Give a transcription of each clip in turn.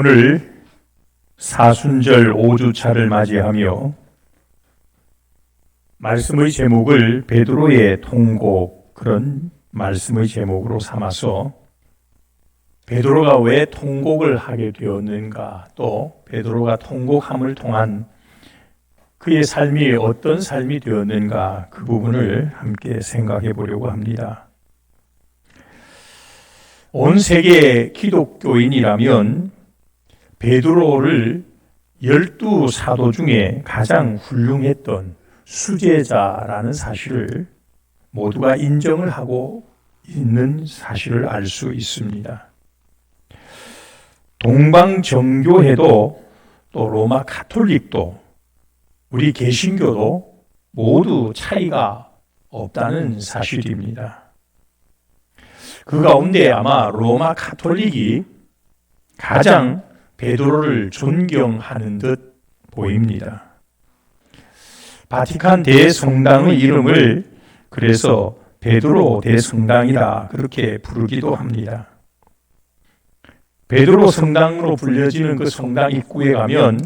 오늘 사순절 5주차를 맞이하며 말씀의 제목을 베드로의 통곡, 그런 말씀의 제목으로 삼아서 베드로가 왜 통곡을 하게 되었는가, 또 베드로가 통곡함을 통한 그의 삶이 어떤 삶이 되었는가, 그 부분을 함께 생각해 보려고 합니다. 온 세계 기독교인이라면 베드로를 12사도 중에 가장 훌륭했던 수제자라는 사실을 모두가 인정을 하고 있는 사실을 알 수 있습니다. 동방정교회도 또 로마 가톨릭도 우리 개신교도 모두 차이가 없다는 사실입니다. 그 가운데 아마 로마 가톨릭이 가장 베드로를 존경하는 듯 보입니다. 바티칸 대성당의 이름을 그래서 베드로 대성당이라 그렇게 부르기도 합니다. 베드로 성당으로 불려지는 그 성당 입구에 가면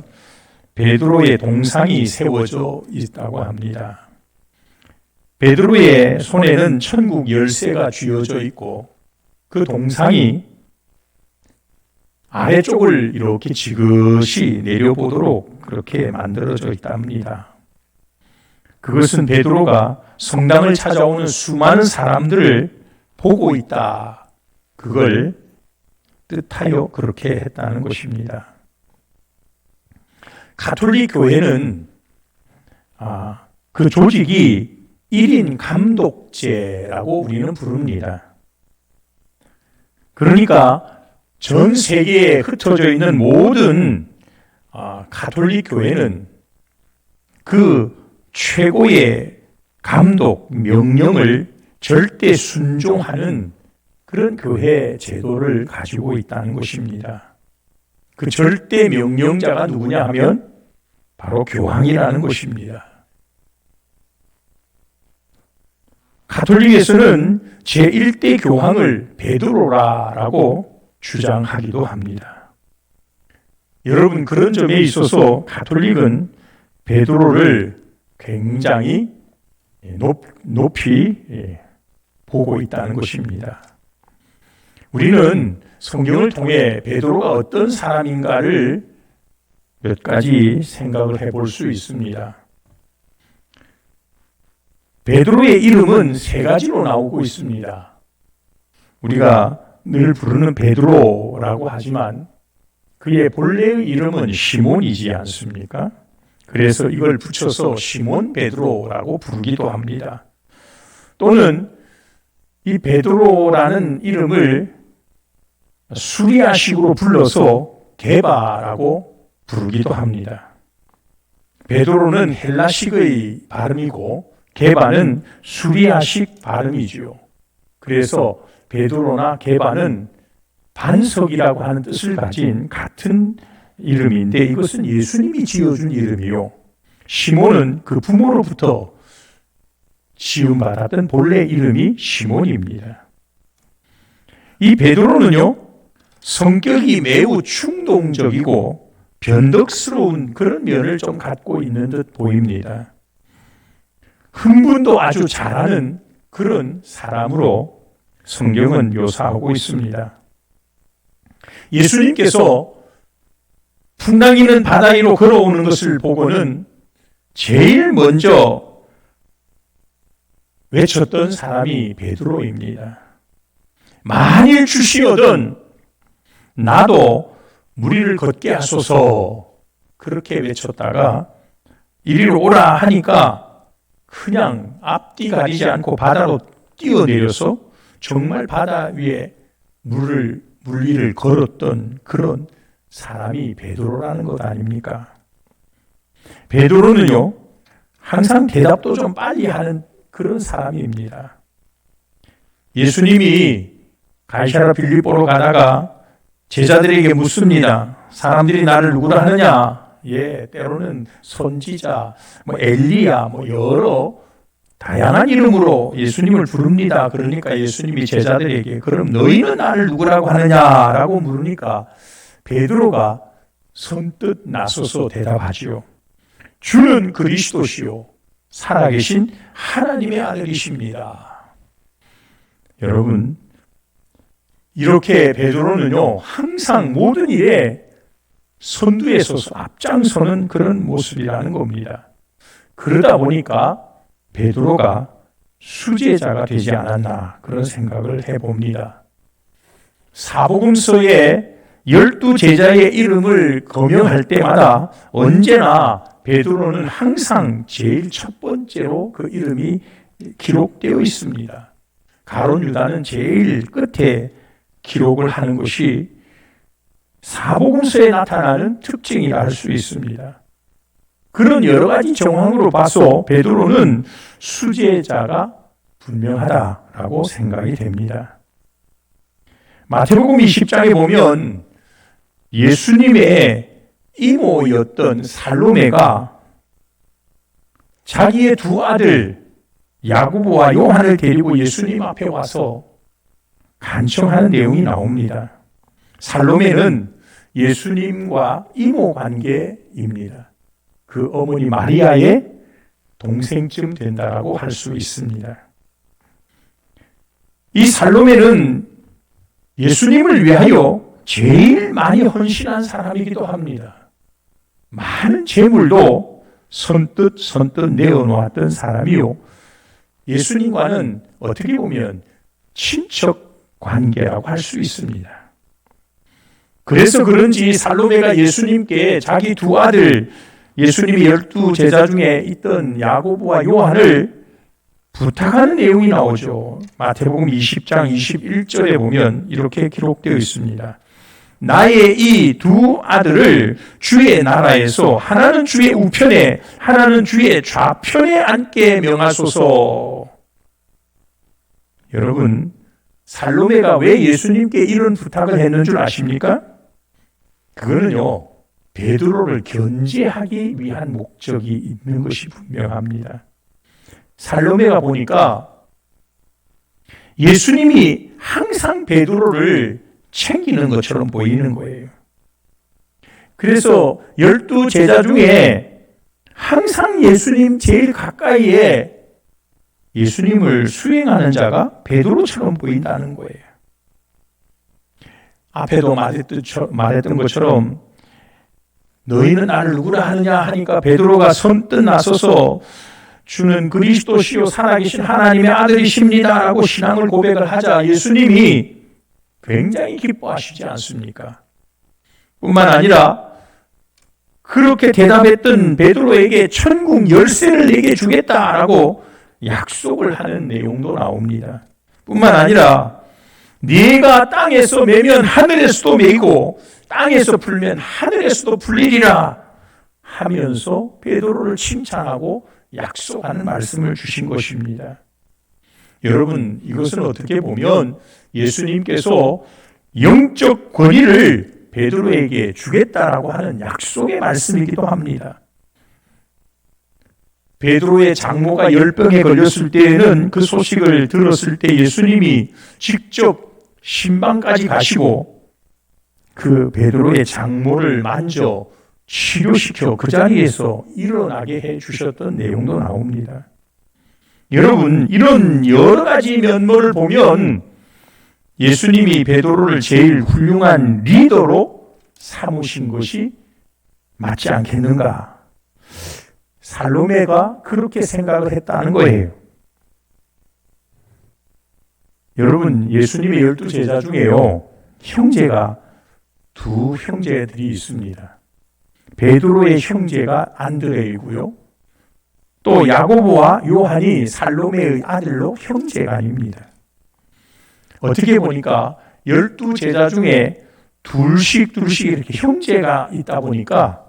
베드로의 동상이 세워져 있다고 합니다. 베드로의 손에는 천국 열쇠가 쥐어져 있고 그 동상이 아래쪽을 이렇게 지그시 내려보도록 그렇게 만들어져 있답니다. 그것은 베드로가 성당을 찾아오는 수많은 사람들을 보고 있다, 그걸 뜻하여 그렇게 했다는 것입니다. 가톨릭 교회는 그 조직이 1인 감독제라고 우리는 부릅니다. 그러니까 전 세계에 흩어져 있는 모든 가톨릭 교회는 그 최고의 감독 명령을 절대 순종하는 그런 교회 제도를 가지고 있다는 것입니다. 그 절대 명령자가 누구냐 하면 바로 교황이라는 것입니다. 가톨릭에서는 제1대 교황을 베드로라고 주장하기도 합니다. 여러분, 그런 점에 있어서 가톨릭은 베드로를 굉장히 높이 보고 있다는 것입니다. 우리는 성경을 통해 베드로가 어떤 사람인가를 몇 가지 생각을 해볼 수 있습니다. 베드로의 이름은 세 가지로 나오고 있습니다. 우리가 늘 부르는 베드로라고 하지만 그의 본래의 이름은 시몬이지 않습니까? 그래서 이걸 붙여서 시몬 베드로라고 부르기도 합니다. 또는 이 베드로라는 이름을 수리아식으로 불러서 게바라고 부르기도 합니다. 베드로는 헬라식의 발음이고 게바는 수리아식 발음이지요. 그래서 베드로나 게바는 반석이라고 하는 뜻을 가진 같은 이름인데 이것은 예수님이 지어준 이름이요. 시몬은 그 부모로부터 지음받았던 본래 이름이 시몬입니다. 이 베드로는요, 성격이 매우 충동적이고 변덕스러운 그런 면을 좀 갖고 있는 듯 보입니다. 흥분도 아주 잘하는 그런 사람으로 성경은 묘사하고 있습니다. 예수님께서 풍랑이는 바다 위로 걸어오는 것을 보고는 제일 먼저 외쳤던 사람이 베드로입니다. 만일 주시거든 나도 무리를 걷게 하소서, 그렇게 외쳤다가 이리로 오라 하니까 그냥 앞뒤 가리지 않고 바다로 뛰어내려서 정말 바다 위에 물 위를 걸었던 그런 사람이 베드로라는 것 아닙니까? 베드로는요, 항상 대답도 좀 빨리 하는 그런 사람입니다. 예수님이 가이사랴 빌립보로 가다가 제자들에게 묻습니다. 사람들이 나를 누구라 하느냐? 때로는 선지자, 엘리야, 여러 다양한 이름으로 예수님을 부릅니다. 그러니까 예수님이 제자들에게 그럼 너희는 나를 누구라고 하느냐라고 물으니까 베드로가 선뜻 나서서 대답하지요. 주는 그리스도시요 살아계신 하나님의 아들이십니다. 여러분, 이렇게 베드로는요, 항상 모든 일에 선두에 서서 앞장서는 그런 모습이라는 겁니다. 그러다 보니까 베드로가 수제자가 되지 않았나 그런 생각을 해봅니다. 사복음서에 12제자의 이름을 거명할 때마다 언제나 베드로는 항상 제일 첫 번째로 그 이름이 기록되어 있습니다. 가룟 유다는 제일 끝에 기록을 하는 것이 사복음서에 나타나는 특징이라 할 수 있습니다. 그런 여러 가지 정황으로 봐서 베드로는 수제자가 분명하다라고 생각이 됩니다. 마태복음 20장에 보면 예수님의 이모였던 살로메가 자기의 두 아들 야고보와 요한을 데리고 예수님 앞에 와서 간청하는 내용이 나옵니다. 살로메는 예수님과 이모 관계입니다. 그 어머니 마리아의 동생쯤 된다라고 할 수 있습니다. 이 살로메는 예수님을 위하여 제일 많이 헌신한 사람이기도 합니다. 많은 재물도 선뜻 내어놓았던 사람이요. 예수님과는 어떻게 보면 친척 관계라고 할 수 있습니다. 그래서 그런지 살로메가 예수님께 자기 두 아들, 예수님이 12제자 중에 있던 야고보와 요한을 부탁하는 내용이 나오죠. 마태복음 20장 21절에 보면 이렇게 기록되어 있습니다. 나의 이 두 아들을 주의 나라에서 하나는 주의 우편에 하나는 주의 좌편에 앉게 명하소서. 여러분, 살로메가 왜 예수님께 이런 부탁을 했는 줄 아십니까? 그거는요, 베드로를 견제하기 위한 목적이 있는 것이 분명합니다. 살로메가 보니까 예수님이 항상 베드로를 챙기는 것처럼 보이는 거예요. 그래서 12제자 중에 항상 예수님 제일 가까이에 예수님을 수행하는 자가 베드로처럼 보인다는 거예요. 앞에도 말했던 것처럼 너희는 나를 누구라 하느냐 하니까 베드로가 선뜻 나서서 주는 그리스도시요 살아계신 하나님의 아들이십니다 라고 신앙을 고백을 하자 예수님이 굉장히 기뻐하시지 않습니까? 뿐만 아니라 그렇게 대답했던 베드로에게 천국 열쇠를 내게 주겠다라고 약속을 하는 내용도 나옵니다. 뿐만 아니라 네가 땅에서 매면 하늘에서도 매이고 땅에서 풀면 하늘에서도 풀리리라 하면서 베드로를 칭찬하고 약속하는 말씀을 주신 것입니다. 여러분, 이것은 어떻게 보면 예수님께서 영적 권위를 베드로에게 주겠다라고 하는 약속의 말씀이기도 합니다. 베드로의 장모가 열병에 걸렸을 때에는 그 소식을 들었을 때 예수님이 직접 신방까지 가시고 그 베드로의 장모를 만져 치료시켜 그 자리에서 일어나게 해 주셨던 내용도 나옵니다. 여러분, 이런 여러 가지 면모를 보면 예수님이 베드로를 제일 훌륭한 리더로 삼으신 것이 맞지 않겠는가? 살로메가 그렇게 생각을 했다는 거예요. 여러분, 예수님의 12제자 중에요, 형제가 두 형제들이 있습니다. 베드로의 형제가 안드레이고요. 또 야고보와 요한이 살로메의 아들로 형제가 아닙니다. 어떻게 보니까 12제자 중에 둘씩 이렇게 형제가 있다 보니까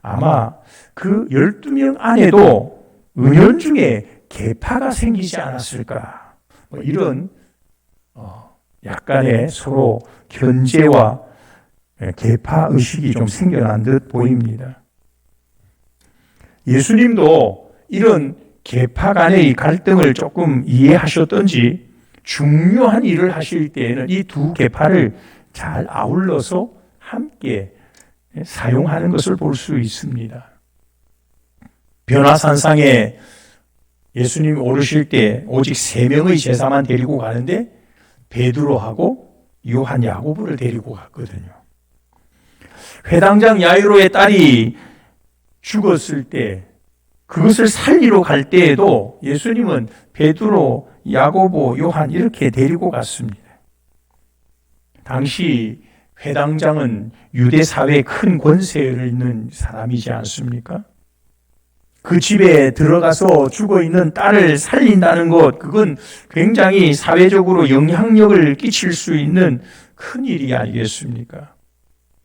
아마 그 12명 안에도 은연중에 계파가 생기지 않았을까. 이런 약간의 서로 견제와 계파 의식이 좀 생겨난 듯 보입니다. 예수님도 이런 계파 간의 갈등을 조금 이해하셨던지 중요한 일을 하실 때에는 이 두 계파를 잘 아울러서 함께 사용하는 것을 볼 수 있습니다. 변화산상에 예수님이 오르실 때 오직 3명의 제사만 데리고 가는데 베드로하고 요한, 야고보를 데리고 갔거든요. 회당장 야이로의 딸이 죽었을 때 그것을 살리러 갈 때에도 예수님은 베드로, 야고보, 요한 이렇게 데리고 갔습니다. 당시 회당장은 유대 사회에 큰 권세를 있는 사람이지 않습니까? 그 집에 들어가서 죽어있는 딸을 살린다는 것, 그건 굉장히 사회적으로 영향력을 끼칠 수 있는 큰 일이 아니겠습니까?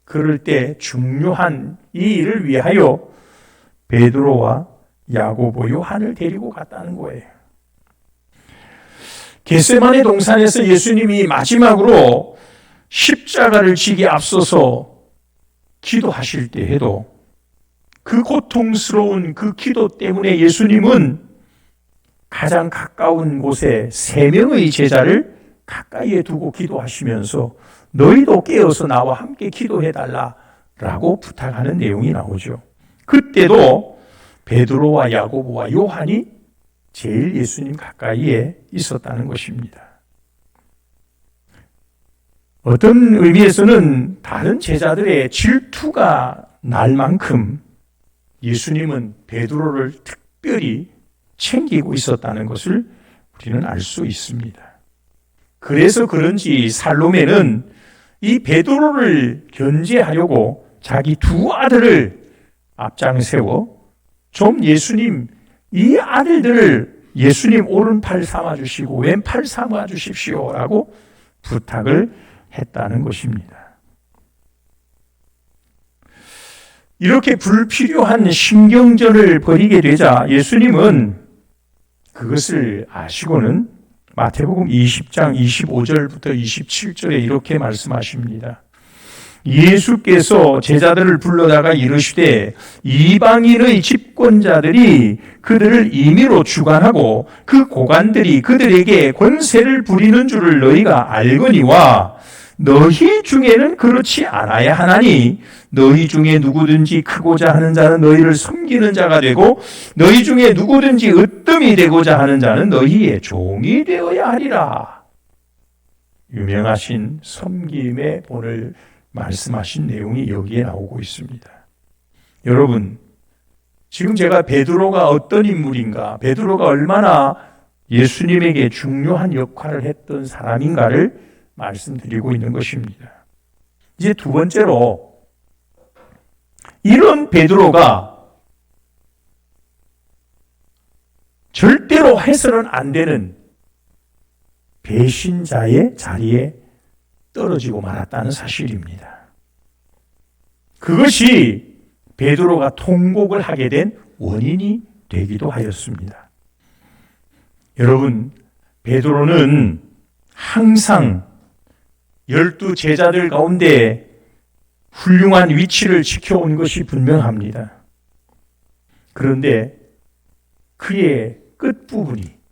그럴 때 중요한 이 일을 위하여 베드로와 야고보, 요한을 데리고 갔다는 거예요. 겟세마네 동산에서 예수님이 마지막으로 십자가를 지기 앞서서 기도하실 때에도 그 고통스러운 그 기도 때문에 예수님은 가장 가까운 곳에 3명의 제자를 가까이에 두고 기도하시면서 너희도 깨어서 나와 함께 기도해달라라고 부탁하는 내용이 나오죠. 그때도 베드로와 야고보와 요한이 제일 예수님 가까이에 있었다는 것입니다. 어떤 의미에서는 다른 제자들의 질투가 날 만큼 예수님은 베드로를 특별히 챙기고 있었다는 것을 우리는 알 수 있습니다. 그래서 그런지 살로메는 이 베드로를 견제하려고 자기 2 아들을 앞장세워 좀 예수님 이 아들들을 예수님 오른팔 삼아주시고 왼팔 삼아주십시오라고 부탁을 했다는 것입니다. 이렇게 불필요한 신경전을 벌이게 되자 예수님은 그것을 아시고는 마태복음 20장 25절부터 27절에 이렇게 말씀하십니다. 예수께서 제자들을 불러다가 이르시되 이방인의 집권자들이 그들을 임의로 주관하고 그 고관들이 그들에게 권세를 부리는 줄을 너희가 알거니와 너희 중에는 그렇지 않아야 하나니 너희 중에 누구든지 크고자 하는 자는 너희를 섬기는 자가 되고 너희 중에 누구든지 으뜸이 되고자 하는 자는 너희의 종이 되어야 하리라. 유명하신 섬김의 본을 말씀하신 내용이 여기에 나오고 있습니다. 여러분, 지금 제가 베드로가 어떤 인물인가, 베드로가 얼마나 예수님에게 중요한 역할을 했던 사람인가를 말씀드리고 있는 것입니다. 이제 2번째로 이런 베드로가 절대로 해서는 안 되는 배신자의 자리에 떨어지고 말았다는 사실입니다. 그것이 베드로가 통곡을 하게 된 원인이 되기도 하였습니다. 여러분, 베드로는 항상 12 제자들 가운데 훌륭한 위치를 지켜온 것이 분명합니다. 그런데 그의 끝부분이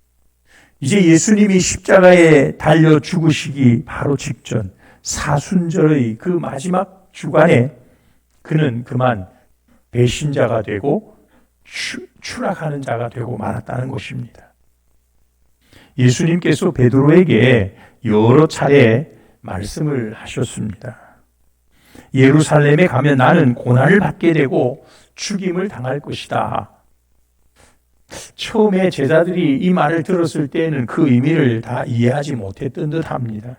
이제 예수님이 십자가에 달려 죽으시기 바로 직전 사순절의 그 마지막 주간에 그는 그만 배신자가 되고 추락하는 자가 되고 말았다는 것입니다. 예수님께서 베드로에게 여러 차례 말씀을 하셨습니다. 예루살렘에 가면 나는 고난을 받게 되고 죽임을 당할 것이다. 처음에 제자들이 이 말을 들었을 때는 그 의미를 다 이해하지 못했던 듯합니다.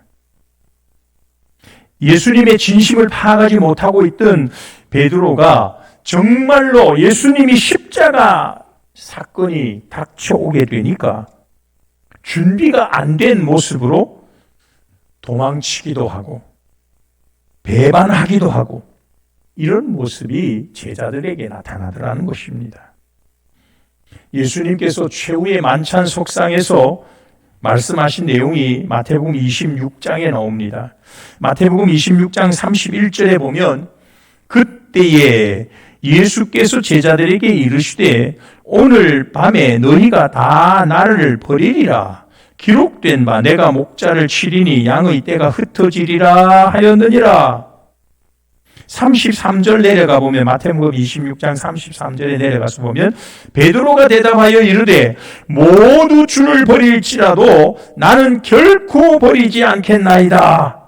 예수님의 진심을 파악하지 못하고 있던 베드로가 정말로 예수님이 십자가 사건이 닥쳐오게 되니까 준비가 안 된 모습으로 도망치기도 하고 배반하기도 하고 이런 모습이 제자들에게 나타나더라는 것입니다. 예수님께서 최후의 만찬 속상에서 말씀하신 내용이 마태복음 26장에 나옵니다. 마태복음 26장 31절에 보면 그때에 예수께서 제자들에게 이르시되 오늘 밤에 너희가 다 나를 버리리라. 기록된 바 내가 목자를 치리니 양의 떼가 흩어지리라 하였느니라. 33절 내려가 보면, 마태복음 26장 33절에 내려가서 보면, 베드로가 대답하여 이르되 모두 주를 버릴지라도 나는 결코 버리지 않겠나이다.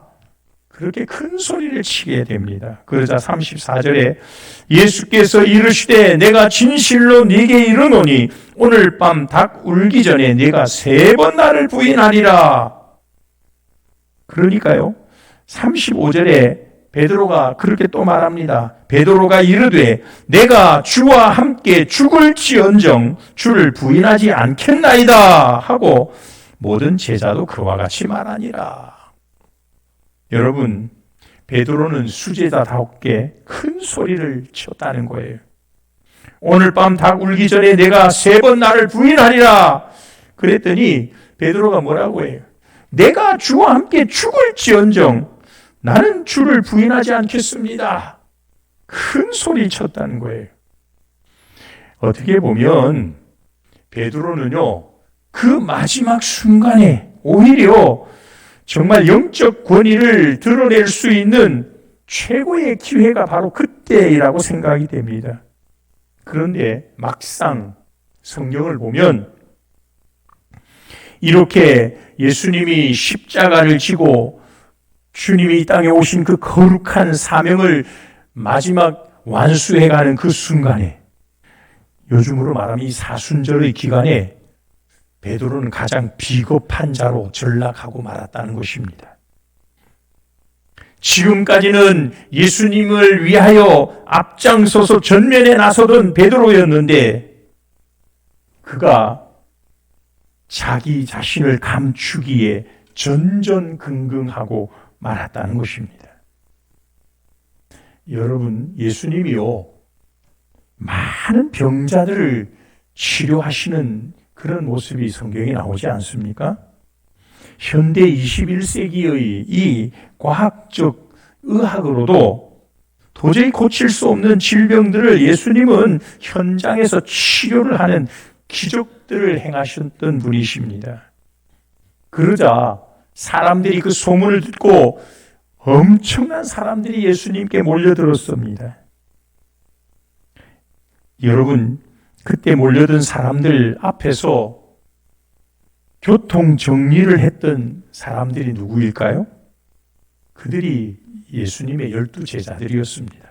그렇게 큰 소리를 치게 됩니다. 그러자 34절에 예수께서 이르시되 내가 진실로 네게 이르노니 오늘 밤 닭 울기 전에 네가 3번 나를 부인하리라. 그러니까요, 35절에 베드로가 그렇게 또 말합니다. 베드로가 이르되 내가 주와 함께 죽을지언정 주를 부인하지 않겠나이다 하고 모든 제자도 그와 같이 말하니라. 여러분, 베드로는 수제자답게 큰 소리를 쳤다는 거예요. 오늘 밤 닭 울기 전에 내가 3번 나를 부인하리라. 그랬더니 베드로가 뭐라고 해요? 내가 주와 함께 죽을지언정 나는 주를 부인하지 않겠습니다. 큰 소리 쳤다는 거예요. 어떻게 보면 베드로는요, 그 마지막 순간에 오히려 정말 영적 권위를 드러낼 수 있는 최고의 기회가 바로 그때이라고 생각이 됩니다. 그런데 막상 성경을 보면 이렇게 예수님이 십자가를 지고 주님이 이 땅에 오신 그 거룩한 사명을 마지막 완수해가는 그 순간에, 요즘으로 말하면 이 사순절의 기간에 베드로는 가장 비겁한 자로 전락하고 말았다는 것입니다. 지금까지는 예수님을 위하여 앞장서서 전면에 나서던 베드로였는데 그가 자기 자신을 감추기에 전전긍긍하고 말았다는 것입니다. 여러분, 예수님이요, 많은 병자들을 치료하시는 그런 모습이 성경에 나오지 않습니까? 현대 21세기의 이 과학적 의학으로도 도저히 고칠 수 없는 질병들을 예수님은 현장에서 치료를 하는 기적들을 행하셨던 분이십니다. 그러자 사람들이 그 소문을 듣고 엄청난 사람들이 예수님께 몰려들었습니다. 여러분, 그때 몰려든 사람들 앞에서 교통 정리를 했던 사람들이 누구일까요? 그들이 예수님의 12제자들이었습니다.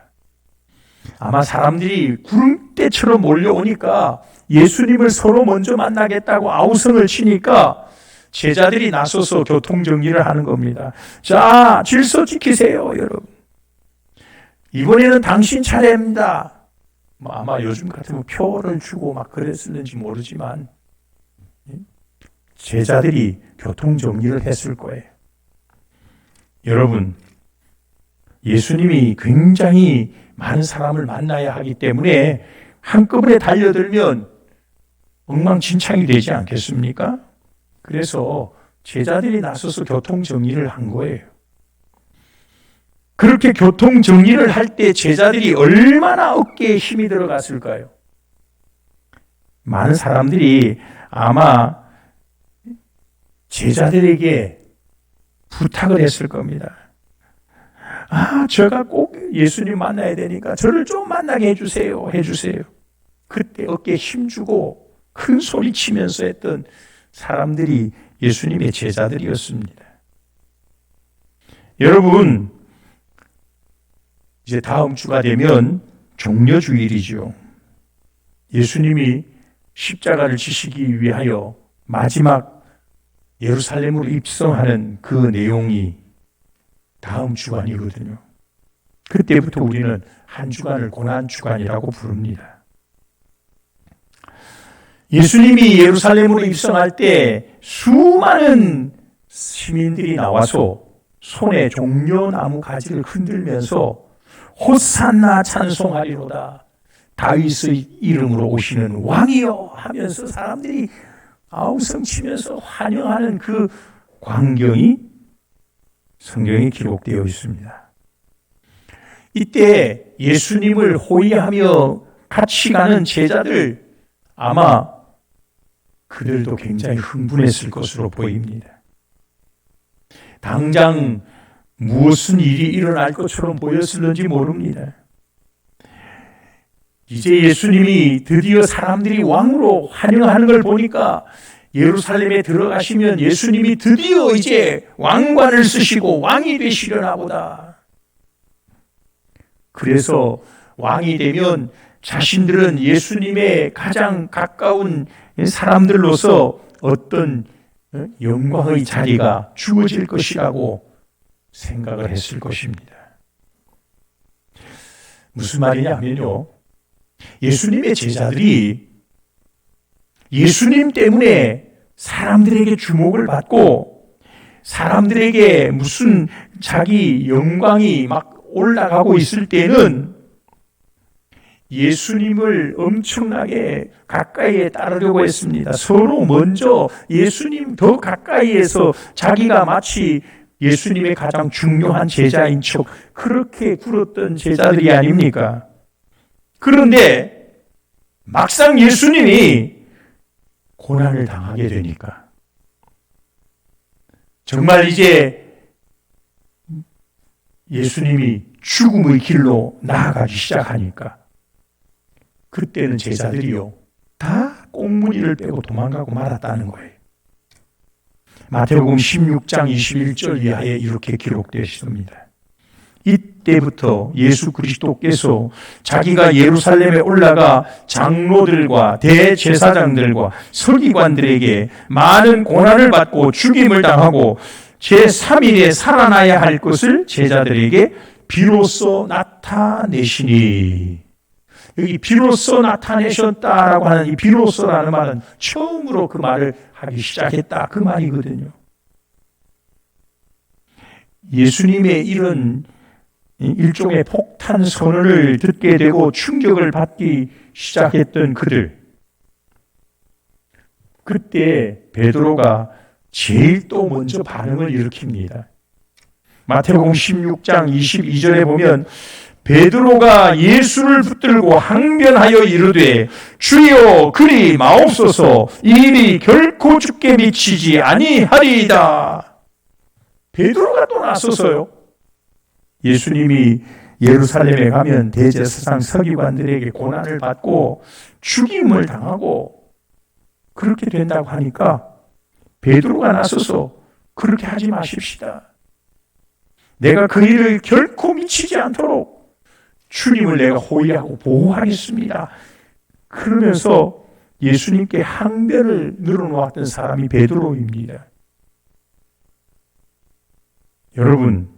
아마 사람들이 구름대처럼 몰려오니까 예수님을 서로 먼저 만나겠다고 아우성을 치니까 제자들이 나서서 교통 정리를 하는 겁니다. 자, 질서 지키세요, 여러분. 이번에는 당신 차례입니다. 아마 요즘 같으면 표를 주고 막 그랬을는지 모르지만 제자들이 교통 정리를 했을 거예요. 여러분, 예수님이 굉장히 많은 사람을 만나야 하기 때문에 한꺼번에 달려들면 엉망진창이 되지 않겠습니까? 그래서 제자들이 나서서 교통 정리를 한 거예요. 그렇게 교통 정리를 할 때 제자들이 얼마나 어깨에 힘이 들어갔을까요? 많은 사람들이 아마 제자들에게 부탁을 했을 겁니다. 아, 제가 꼭 예수님 만나야 되니까 저를 좀 만나게 해주세요. 그때 어깨에 힘주고 큰 소리 치면서 했던 사람들이 예수님의 제자들이었습니다. 여러분, 이제 다음 주가 되면 종려주일이죠. 예수님이 십자가를 지시기 위하여 마지막 예루살렘으로 입성하는 그 내용이 다음 주간이거든요. 그때부터 우리는 한 주간을 고난주간이라고 부릅니다. 예수님이 예루살렘으로 입성할 때 수많은 시민들이 나와서 손에 종려나무 가지를 흔들면서 호산나 찬송하리로다, 다윗의 이름으로 오시는 왕이여 하면서 사람들이 아우성치면서 환영하는 그 광경이 성경에 기록되어 있습니다. 이때 예수님을 호위하며 같이 가는 제자들, 아마 그들도 굉장히 흥분했을 것으로 보입니다. 당장 무슨 일이 일어날 것처럼 보였을는지 모릅니다. 이제 예수님이 드디어 사람들이 왕으로 환영하는 걸 보니까 예루살렘에 들어가시면 예수님이 드디어 이제 왕관을 쓰시고 왕이 되시려나 보다. 그래서 왕이 되면 자신들은 예수님의 가장 가까운 사람들로서 어떤 영광의 자리가 주어질 것이라고 생각을 했을 것입니다. 무슨 말이냐면요, 예수님의 제자들이 예수님 때문에 사람들에게 주목을 받고 사람들에게 무슨 자기 영광이 막 올라가고 있을 때는 예수님을 엄청나게 가까이에 따르려고 했습니다. 서로 먼저 예수님 더 가까이에서 자기가 마치 예수님의 가장 중요한 제자인 척 그렇게 굴었던 제자들이 아닙니까? 그런데 막상 예수님이 고난을 당하게 되니까 정말 이제 예수님이 죽음의 길로 나아가기 시작하니까 그때는 제자들이요 다 꽁무니를 빼고 도망가고 말았다는 거예요. 마태복음 16장 21절 이하에 이렇게 기록되어 있습니다. 이때부터 예수 그리스도께서 자기가 예루살렘에 올라가 장로들과 대제사장들과 서기관들에게 많은 고난을 받고 죽임을 당하고 제3일에 살아나야 할 것을 제자들에게 비로소 나타내시니, 여기 비로소 나타내셨다라고 하는 이 비로소라는 말은 처음으로 그 말을 하기 시작했다 그 말이거든요. 예수님의 이런 일종의 폭탄 선언을 듣게 되고 충격을 받기 시작했던 그들, 그때 베드로가 제일 또 먼저 반응을 일으킵니다. 마태복음 16장 22절에 보면 베드로가 예수를 붙들고 항변하여 이르되 주여 그리 마옵소서, 이 일이 결코 주께 미치지 아니하리이다. 베드로가 또 나서서요, 예수님이 예루살렘에 가면 대제사장 서기관들에게 고난을 받고 죽임을 당하고 그렇게 된다고 하니까 베드로가 나서서 그렇게 하지 마십시다. 내가 그 일을 결코 미치지 않도록 주님을 내가 호위하고 보호하겠습니다. 그러면서 예수님께 항변을 늘어놓았던 사람이 베드로입니다. 여러분,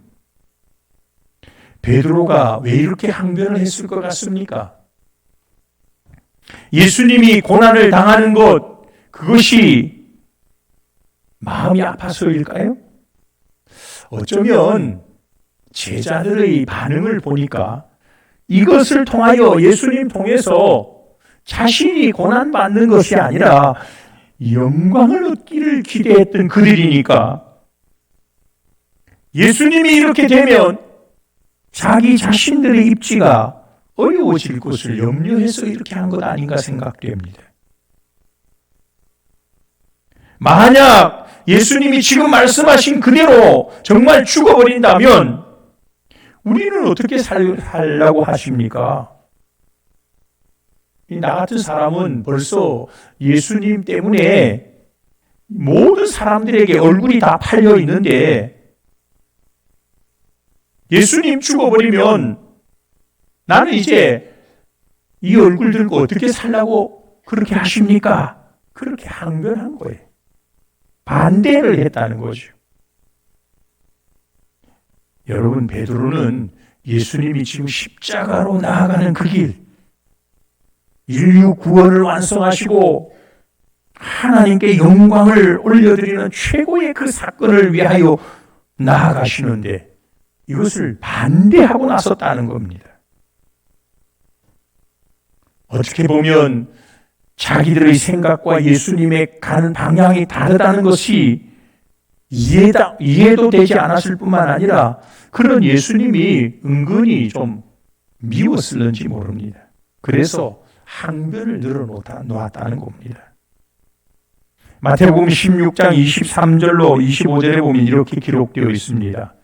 베드로가 왜 이렇게 항변을 했을 것 같습니까? 예수님이 고난을 당하는 것, 그것이 마음이 아파서일까요? 어쩌면 제자들의 반응을 보니까 이것을 통하여 예수님 통해서 자신이 고난받는 것이 아니라 영광을 얻기를 기대했던 그들이니까 예수님이 이렇게 되면 자기 자신들의 입지가 어려워질 것을 염려해서 이렇게 한 것 아닌가 생각됩니다. 만약 예수님이 지금 말씀하신 그대로 정말 죽어버린다면 우리는 어떻게 살라고 하십니까? 나 같은 사람은 벌써 예수님 때문에 모든 사람들에게 얼굴이 다 팔려 있는데 예수님 죽어버리면 나는 이제 이 얼굴 들고 어떻게 살라고 그렇게 하십니까? 그렇게 항변한 거예요. 반대를 했다는 거죠. 여러분, 베드로는 예수님이 지금 십자가로 나아가는 그 길, 인류 구원을 완성하시고 하나님께 영광을 올려드리는 최고의 그 사건을 위하여 나아가시는데 이것을 반대하고 나섰다는 겁니다. 어떻게 보면 자기들의 생각과 예수님의 가는 방향이 다르다는 것이 이해도 되지 않았을 뿐만 아니라 그런 예수님이 은근히 좀 미웠을는지 모릅니다. 그래서 항변을 늘어놓았다는 겁니다. 마태복음 16장 23절로 25절에 보면 이렇게 기록되어 있습니다.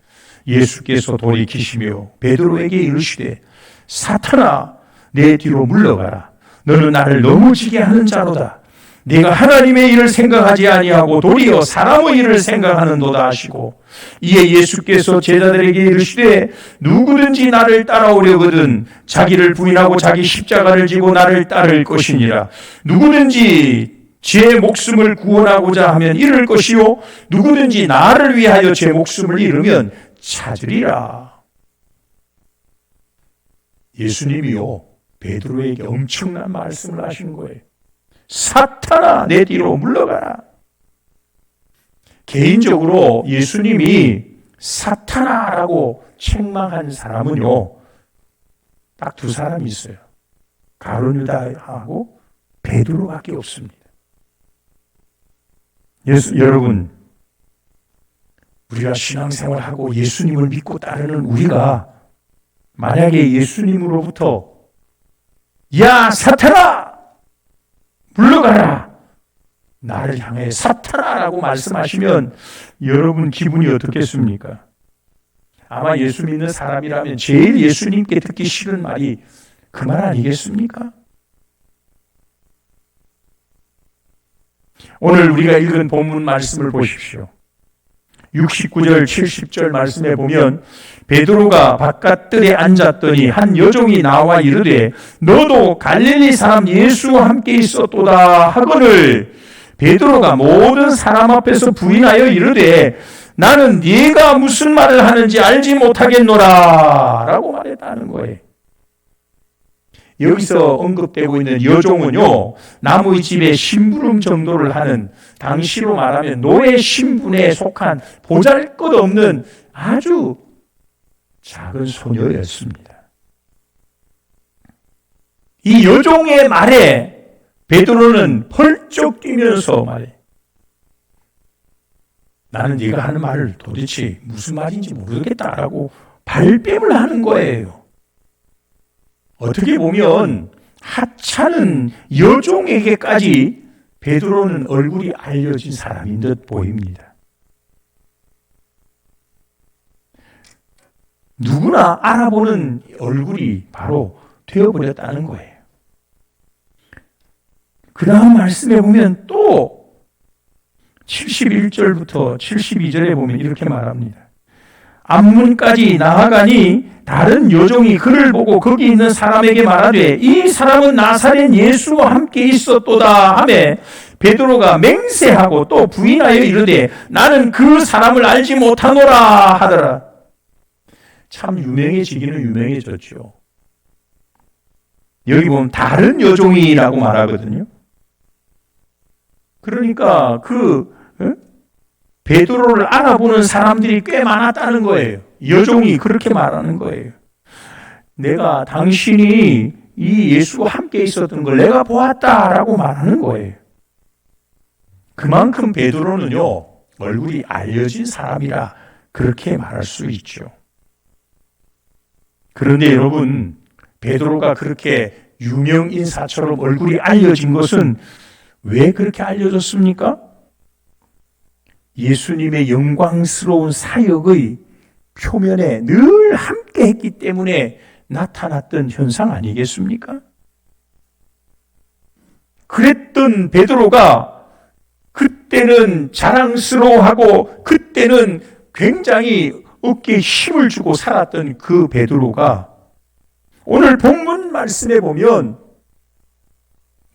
예수께서 돌이키시며 베드로에게 이르시되 사탄아 내 뒤로 물러가라. 너는 나를 넘어지게 하는 자로다. 네가 하나님의 일을 생각하지 아니하고 도리어 사람의 일을 생각하는도다 하시고, 이에 예수께서 제자들에게 이르시되 누구든지 나를 따라오려거든 자기를 부인하고 자기 십자가를 지고 나를 따를 것이니라. 누구든지 제 목숨을 구원하고자 하면 잃을 것이요 누구든지 나를 위하여 제 목숨을 잃으면 찾으리라. 예수님이요 베드로에게 엄청난 말씀을 하신 거예요. 사탄아 내 뒤로 물러가라. 개인적으로 예수님이 사탄아라고 책망한 사람은요 딱 두 사람이 있어요. 가룟 유다하고 베드로밖에 없습니다. 여러분, 우리가 신앙생활하고 예수님을 믿고 따르는 우리가 만약에 예수님으로부터 야 사탄아 물러가라, 나를 향해 사탄아라고 말씀하시면 여러분 기분이 어떻겠습니까? 아마 예수 믿는 사람이라면 제일 예수님께 듣기 싫은 말이 그 말 아니겠습니까? 오늘 우리가 읽은 본문 말씀을 보십시오. 69절 70절 말씀에 보면 베드로가 바깥들에 앉았더니 한 여종이 나와 이르되 너도 갈릴리 사람 예수와 함께 있었도다 하거늘 베드로가 모든 사람 앞에서 부인하여 이르되 나는 네가 무슨 말을 하는지 알지 못하겠노라 라고 말했다는 거예요. 여기서 언급되고 있는 여종은요 나무의 집에 심부름 정도를 하는, 당시로 말하면 노예 신분에 속한 보잘것없는 아주 작은 소녀였습니다. 이 여종의 말에 베드로는 펄쩍 뛰면서 말해, 나는 네가 하는 말을 도대체 무슨 말인지 모르겠다라고 발뺌을 하는 거예요. 어떻게 보면 하찮은 여종에게까지 베드로는 얼굴이 알려진 사람인 듯 보입니다. 누구나 알아보는 얼굴이 바로 되어버렸다는 거예요. 그 다음 말씀에 보면 또 71절부터 72절에 보면 이렇게 말합니다. 앞문까지 나아가니 다른 여종이 그를 보고 거기 있는 사람에게 말하되 이 사람은 나사렛 예수와 함께 있었도다 하매 베드로가 맹세하고 또 부인하여 이르되 나는 그 사람을 알지 못하노라 하더라. 참 유명해지기는 유명해졌죠. 여기 보면 다른 여종이라고 말하거든요. 그러니까 베드로를 알아보는 사람들이 꽤 많았다는 거예요. 여종이 그렇게 말하는 거예요. 내가 당신이 이 예수와 함께 있었던 걸 내가 보았다라고 말하는 거예요. 그만큼 베드로는요 얼굴이 알려진 사람이라 그렇게 말할 수 있죠. 그런데 여러분, 베드로가 그렇게 유명 인사처럼 얼굴이 알려진 것은 왜 그렇게 알려졌습니까? 예수님의 영광스러운 사역의 표면에 늘 함께 했기 때문에 나타났던 현상 아니겠습니까? 그랬던 베드로가 그때는 자랑스러워하고 그때는 굉장히 어깨에 힘을 주고 살았던 그 베드로가 오늘 본문 말씀에 보면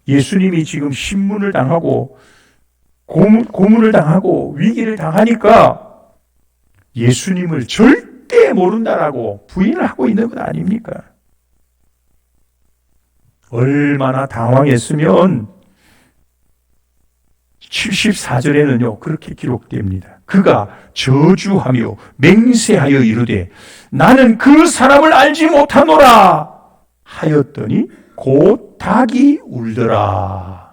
예수님이 지금 신문을 당하고 고문을 당하고 위기를 당하니까 예수님을 절대 모른다라고 부인을 하고 있는 것 아닙니까? 얼마나 당황했으면 74절에는요 그렇게 기록됩니다. 그가 저주하며 맹세하여 이르되 나는 그 사람을 알지 못하노라 하였더니 곧 닭이 울더라.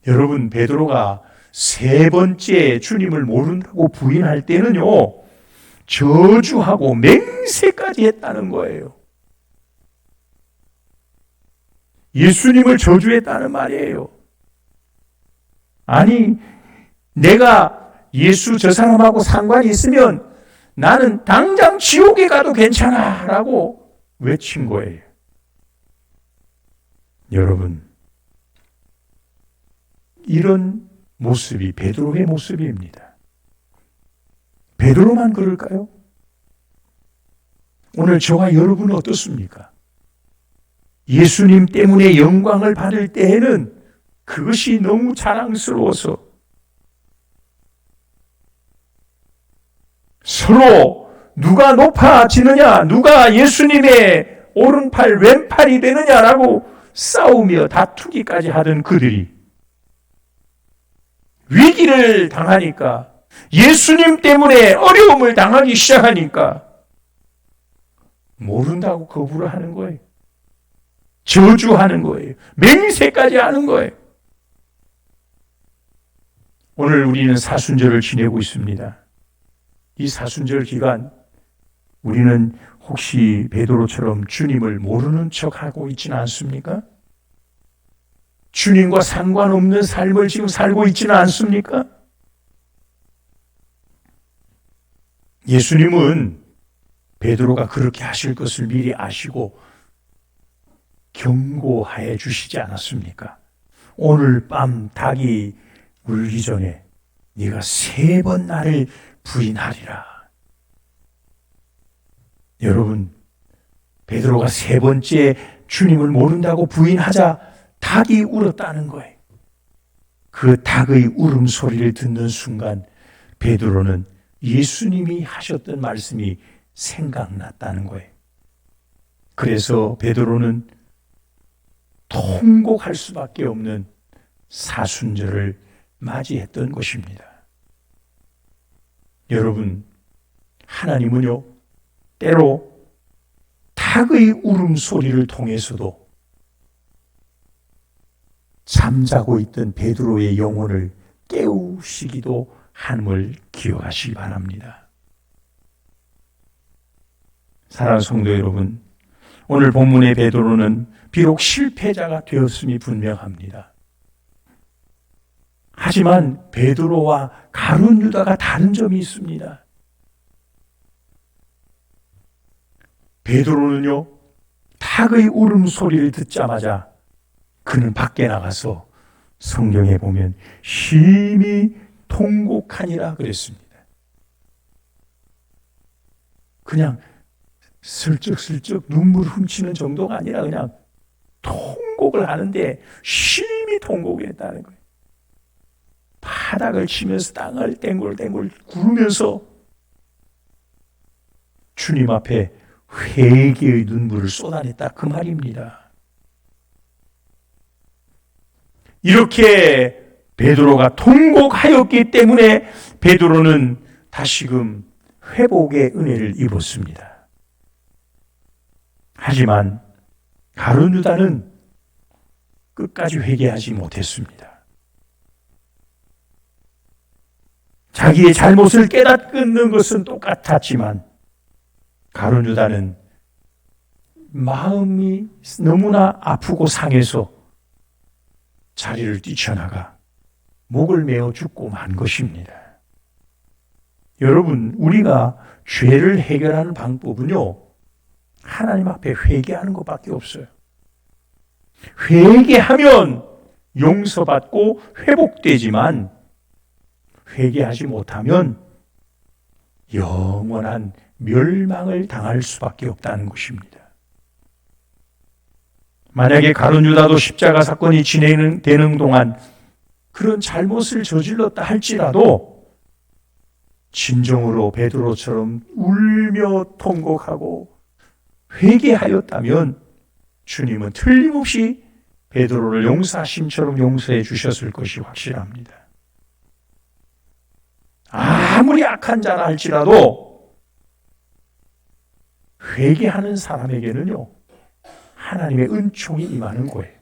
여러분, 베드로가 세 번째 주님을 모른다고 부인할 때는요 저주하고 맹세까지 했다는 거예요. 예수님을 저주했다는 말이에요. 아니, 내가 예수 저 사람하고 상관이 있으면 나는 당장 지옥에 가도 괜찮아 라고 외친 거예요. 여러분, 이런 모습이 베드로의 모습입니다. 베드로만 그럴까요? 오늘 저와 여러분은 어떻습니까? 예수님 때문에 영광을 받을 때에는 그것이 너무 자랑스러워서 서로 누가 높아지느냐, 누가 예수님의 오른팔 왼팔이 되느냐라고 싸우며 다투기까지 하던 그들이 위기를 당하니까, 예수님 때문에 어려움을 당하기 시작하니까 모른다고 거부를 하는 거예요. 저주하는 거예요. 맹세까지 하는 거예요. 오늘 우리는 사순절을 지내고 있습니다. 이 사순절 기간 우리는 혹시 베드로처럼 주님을 모르는 척하고 있지는 않습니까? 주님과 상관없는 삶을 지금 살고 있지는 않습니까? 예수님은 베드로가 그렇게 하실 것을 미리 아시고 경고하여 주시지 않았습니까? 오늘 밤 닭이 울기 전에 네가 3번 나를 부인하리라. 여러분, 베드로가 3번째 주님을 모른다고 부인하자 닭이 울었다는 거예요. 그 닭의 울음소리를 듣는 순간 베드로는 예수님이 하셨던 말씀이 생각났다는 거예요. 그래서 베드로는 통곡할 수밖에 없는 사순절을 맞이했던 것입니다. 여러분, 하나님은요, 때로 닭의 울음소리를 통해서도 잠자고 있던 베드로의 영혼을 깨우시기도 함을 기억하시기 바랍니다. 사랑하는 성도 여러분, 오늘 본문의 베드로는 비록 실패자가 되었음이 분명합니다. 하지만 베드로와 가룟 유다가 다른 점이 있습니다. 베드로는요, 닭의 울음소리를 듣자마자 그는 밖에 나가서 성경에 보면 심히 통곡하니라 그랬습니다. 그냥 슬쩍슬쩍 눈물 훔치는 정도가 아니라 그냥 통곡을 하는데 심히 통곡했다는 거예요. 바닥을 치면서 땅을 땡굴땡굴 구르면서 주님 앞에 회개의 눈물을 쏟아냈다, 그 말입니다. 이렇게 베드로가 통곡하였기 때문에 베드로는 다시금 회복의 은혜를 입었습니다. 하지만 가룟 유다는 끝까지 회개하지 못했습니다. 자기의 잘못을 깨닫는 것은 똑같았지만 가룟 유다는 마음이 너무나 아프고 상해서 자리를 뛰쳐나가 목을 메어 죽고 만 것입니다. 여러분, 우리가 죄를 해결하는 방법은요, 하나님 앞에 회개하는 것밖에 없어요. 회개하면 용서받고 회복되지만 회개하지 못하면 영원한 멸망을 당할 수밖에 없다는 것입니다. 만약에 가룟 유다도 십자가 사건이 진행되는 동안 그런 잘못을 저질렀다 할지라도 진정으로 베드로처럼 울며 통곡하고 회개하였다면 주님은 틀림없이 베드로를 용사심처럼 용서해 주셨을 것이 확실합니다. 아무리 악한 자라 할지라도 회개하는 사람에게는요, 하나님의 은총이 임하는 거예요.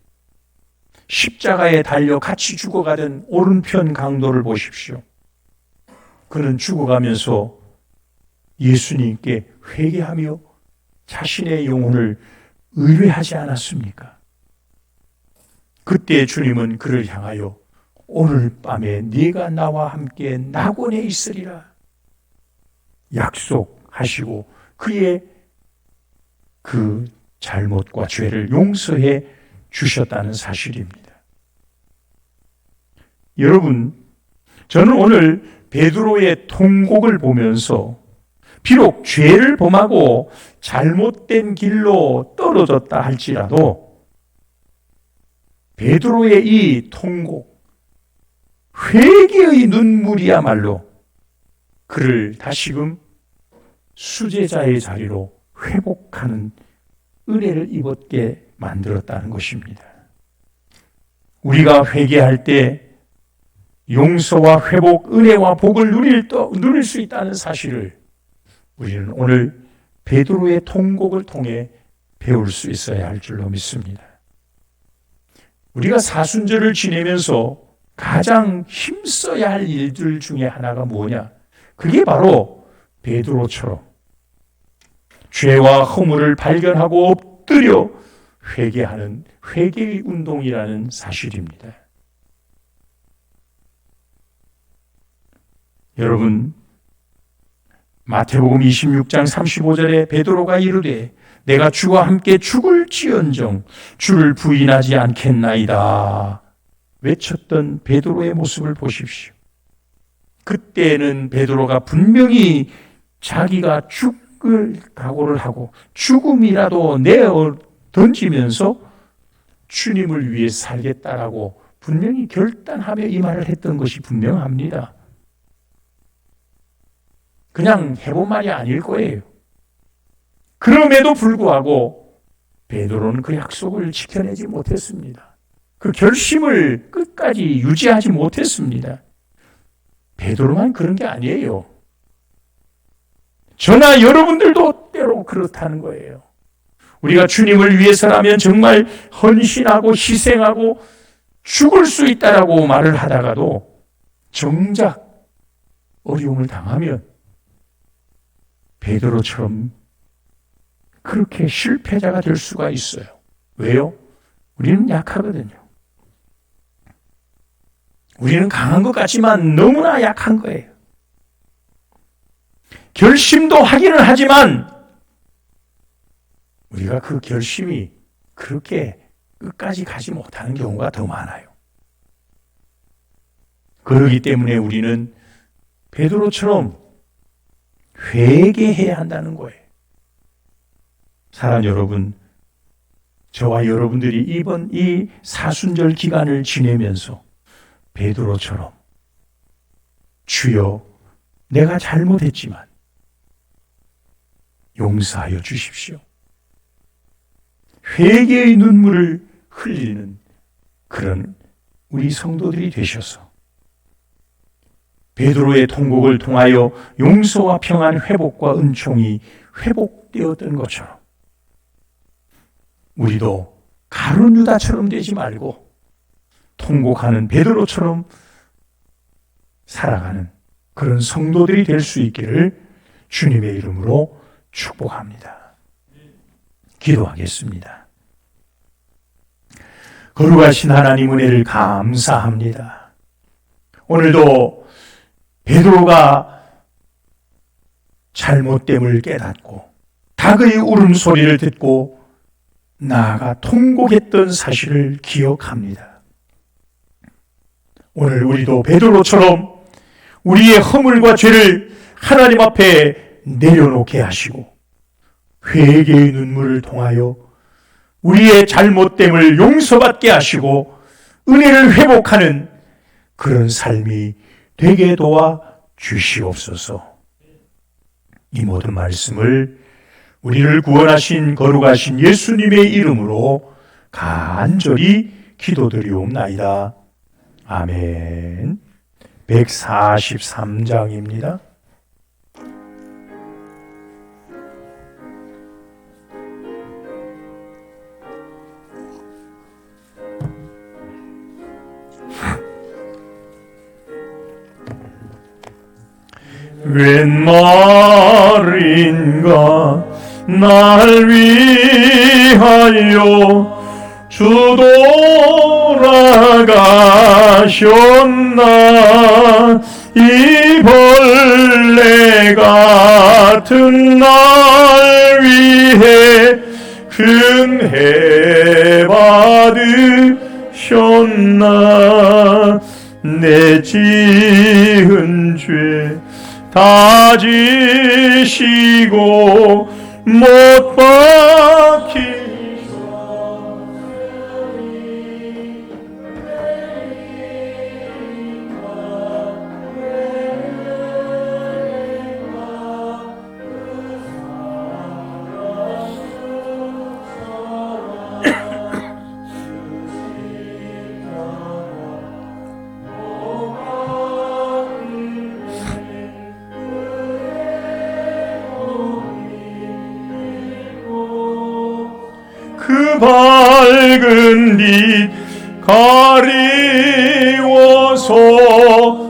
십자가에 달려 같이 죽어가던 오른편 강도를 보십시오. 그는 죽어가면서 예수님께 회개하며 자신의 영혼을 의뢰하지 않았습니까? 그때 주님은 그를 향하여 오늘 밤에 네가 나와 함께 낙원에 있으리라 약속하시고 그의 그 잘못과 죄를 용서해 주셨다는 사실입니다. 여러분, 저는 오늘 베드로의 통곡을 보면서 비록 죄를 범하고 잘못된 길로 떨어졌다 할지라도 베드로의 이 통곡, 회개의 눈물이야말로 그를 다시금 수제자의 자리로 회복하는 은혜를 입었게 만들었다는 것입니다. 우리가 회개할 때 용서와 회복, 은혜와 복을 누릴 수 있다는 사실을 우리는 오늘 베드로의 통곡을 통해 배울 수 있어야 할 줄로 믿습니다. 우리가 사순절을 지내면서 가장 힘써야 할 일들 중에 하나가 뭐냐? 그게 바로 베드로처럼 죄와 허물을 발견하고 엎드려 회개하는 회개의 운동이라는 사실입니다. 여러분, 마태복음 26장 35절에 베드로가 이르되 내가 주와 함께 죽을지언정 주를 부인하지 않겠나이다 외쳤던 베드로의 모습을 보십시오. 그때는 베드로가 분명히 자기가 죽을 각오를 하고 죽음이라도 내어 던지면서 주님을 위해 살겠다라고 분명히 결단하며 이 말을 했던 것이 분명합니다. 그냥 해본 말이 아닐 거예요. 그럼에도 불구하고 베드로는 그 약속을 지켜내지 못했습니다. 그 결심을 끝까지 유지하지 못했습니다. 베드로만 그런 게 아니에요. 저나 여러분들도 때로 그렇다는 거예요. 우리가 주님을 위해서라면 정말 헌신하고 희생하고 죽을 수 있다라고 말을 하다가도 정작 어려움을 당하면 베드로처럼 그렇게 실패자가 될 수가 있어요. 왜요? 우리는 약하거든요. 우리는 강한 것 같지만 너무나 약한 거예요. 결심도 하기는 하지만 우리가 그 결심이 그렇게 끝까지 가지 못하는 경우가 더 많아요. 그렇기 때문에 우리는 베드로처럼 회개해야 한다는 거예요. 사랑 여러분, 저와 여러분들이 이번 이 사순절 기간을 지내면서 베드로처럼 주여 내가 잘못했지만 용서하여 주십시오. 회개의 눈물을 흘리는 그런 우리 성도들이 되셔서 베드로의 통곡을 통하여 용서와 평안, 회복과 은총이 회복되었던 것처럼 우리도 가룟 유다처럼 되지 말고 통곡하는 베드로처럼 살아가는 그런 성도들이 될 수 있기를 주님의 이름으로 축복합니다. 기도하겠습니다. 거룩하신 하나님 은혜를 감사합니다. 오늘도 베드로가 잘못됨을 깨닫고 닭의 울음소리를 듣고 나아가 통곡했던 사실을 기억합니다. 오늘 우리도 베드로처럼 우리의 허물과 죄를 하나님 앞에 내려놓게 하시고 회개의 눈물을 통하여 우리의 잘못됨을 용서받게 하시고 은혜를 회복하는 그런 삶이 되게 도와 주시옵소서. 이 모든 말씀을 우리를 구원하신 거룩하신 예수님의 이름으로 간절히 기도드리옵나이다. 아멘. 143장입니다. 웬 말인가 날 위하여 주 돌아가셨나 이 벌레 같은 날 위해 금해 받으셨나 내 지은 죄 다 지시고 못 박히 그 밝은 빛 가리워서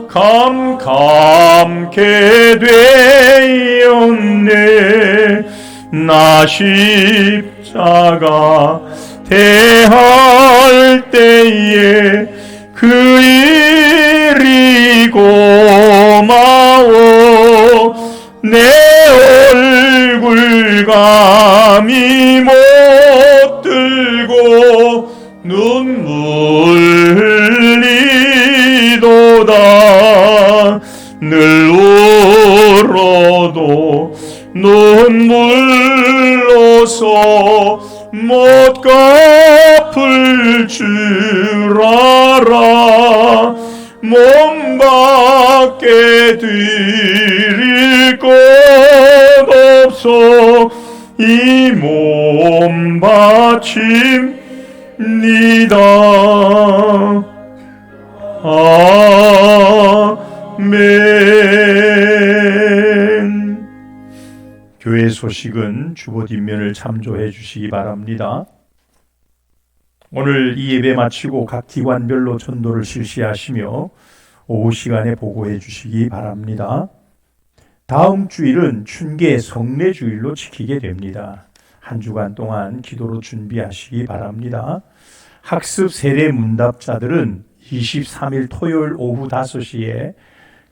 캄캄케 되었네 나 십자가 대할 때에 그 일이 고마워 내 얼굴 감히 못 들고 눈물 흘리도다 늘 울어도 눈물로서 못 갚을 줄 알아 몸 밖에 드릴 것 없어 이 몸 바칩니다. 아멘. 교회 소식은 주보 뒷면을 참조해 주시기 바랍니다. 오늘 이 예배 마치고 각 기관별로 전도를 실시하시며 오후 시간에 보고해 주시기 바랍니다. 다음 주일은 춘계 성례주일로 지키게 됩니다. 한 주간 동안 기도로 준비하시기 바랍니다. 학습 세례 문답자들은 23일 토요일 오후 5시에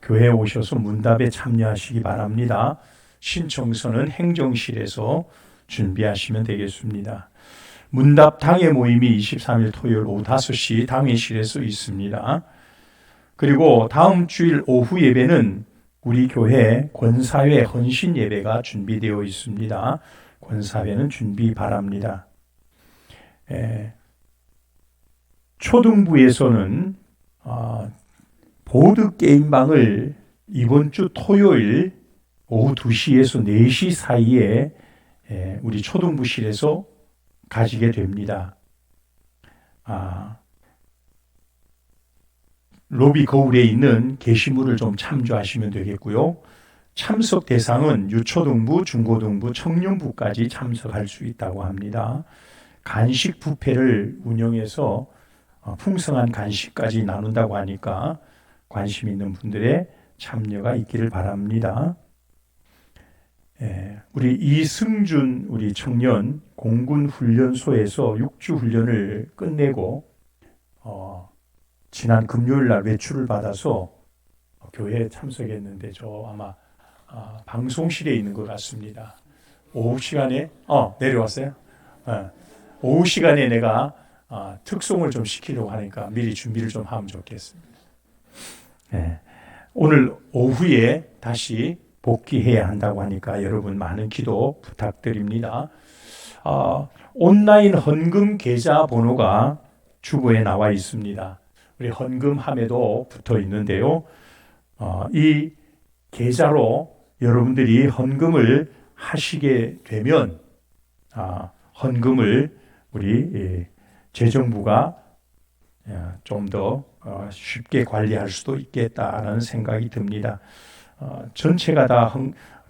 교회에 오셔서 문답에 참여하시기 바랍니다. 신청서는 행정실에서 준비하시면 되겠습니다. 문답 당회 모임이 23일 토요일 오후 5시 당회실에서 있습니다. 그리고 다음 주일 오후 예배는 우리 교회 권사회 헌신 예배가 준비되어 있습니다. 권사회는 준비 바랍니다. 초등부에서는 보드게임방을 이번 주 토요일 오후 2시에서 4시 사이에 우리 초등부실에서 가지게 됩니다. 로비 거울에 있는 게시물을 좀 참조하시면 되겠고요. 참석 대상은 유초등부, 중고등부, 청년부까지 참석할 수 있다고 합니다. 간식 뷔페를 운영해서 풍성한 간식까지 나눈다고 하니까 관심 있는 분들의 참여가 있기를 바랍니다. 우리 이승준 우리 청년 공군훈련소에서 6주 훈련을 끝내고 지난 금요일 날 외출을 받아서 교회에 참석했는데 저 아마 방송실에 있는 것 같습니다. 오후 시간에 내려왔어요. 오후 시간에 내가 특송을 좀 시키려고 하니까 미리 준비를 좀 하면 좋겠습니다. 오늘 오후에 다시 복귀해야 한다고 하니까 여러분 많은 기도 부탁드립니다. 온라인 헌금 계좌 번호가 주보에 나와 있습니다. 우리 헌금함에도 붙어 있는데요. 이 계좌로 여러분들이 헌금을 하시게 되면 헌금을 우리 재정부가 좀 더 쉽게 관리할 수도 있겠다는 생각이 듭니다. 전체가 다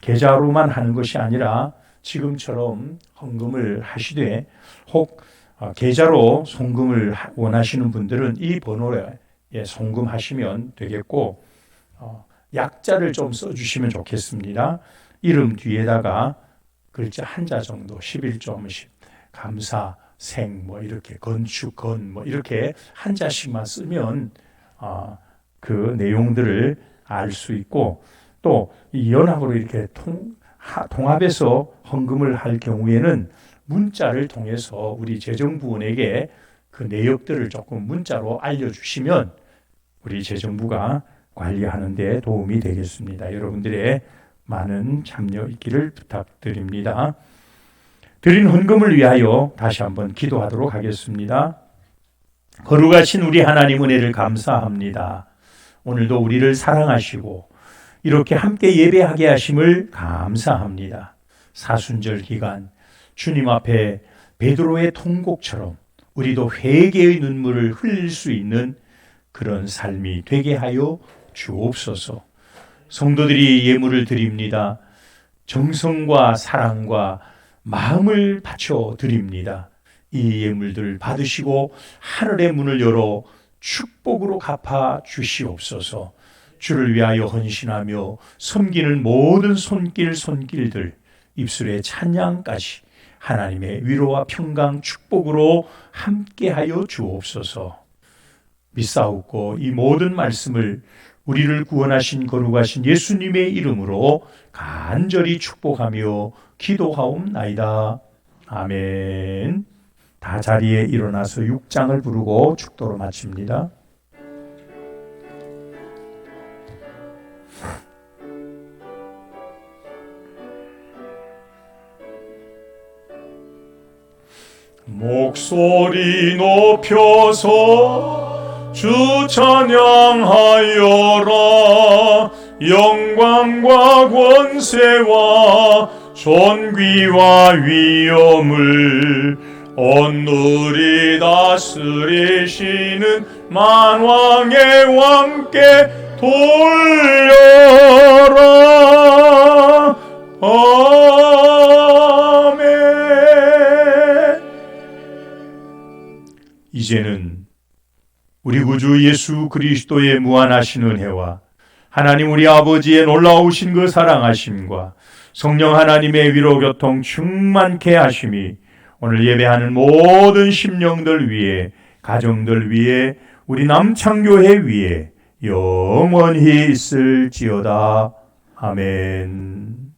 계좌로만 하는 것이 아니라 지금처럼 헌금을 하시되 혹 계좌로 송금을 원하시는 분들은 이 번호에 송금하시면 되겠고 약자를 좀 써주시면 좋겠습니다. 이름 뒤에다가 글자 한자 정도 11.10 감사 뭐 이렇게 건축, 뭐 이렇게 한자씩만 쓰면 그 내용들을 알 수 있고, 또 이 연합으로 이렇게 통합해서 헌금을 할 경우에는 문자를 통해서 우리 재정부원에게 그 내역들을 조금 문자로 알려주시면 우리 재정부가 관리하는 데 도움이 되겠습니다. 여러분들의 많은 참여 있기를 부탁드립니다. 드린 헌금을 위하여 다시 한번 기도하도록 하겠습니다. 거룩하신 우리 하나님 은혜를 감사합니다. 오늘도 우리를 사랑하시고 이렇게 함께 예배하게 하심을 감사합니다. 사순절 기간 주님 앞에 베드로의 통곡처럼 우리도 회개의 눈물을 흘릴 수 있는 그런 삶이 되게 하여 주옵소서. 성도들이 예물을 드립니다. 정성과 사랑과 마음을 바쳐 드립니다. 이 예물들 받으시고 하늘의 문을 열어 축복으로 갚아 주시옵소서. 주를 위하여 헌신하며 섬기는 모든 손길들, 입술의 찬양까지 하나님의 위로와 평강 축복으로 함께하여 주옵소서. 믿사옵고 이 모든 말씀을 우리를 구원하신 거룩하신 예수님의 이름으로 간절히 축복하며 기도하옵나이다. 아멘. 다 자리에 일어나서 6장을 부르고 축도로 마칩니다. 목소리 높여서 주 찬양하여라. 영광과 권세와 존귀와 위엄을 온누리 다스리시는 만왕의 왕께 돌려라. 아멘. 이제는 우리 구주 예수 그리스도의 무한하신 은혜와 하나님 우리 아버지의 놀라우신 그 사랑하심과 성령 하나님의 위로 교통 충만케 하심이 오늘 예배하는 모든 심령들 위에, 가정들 위에, 우리 남창교회 위에 영원히 있을지어다. 아멘.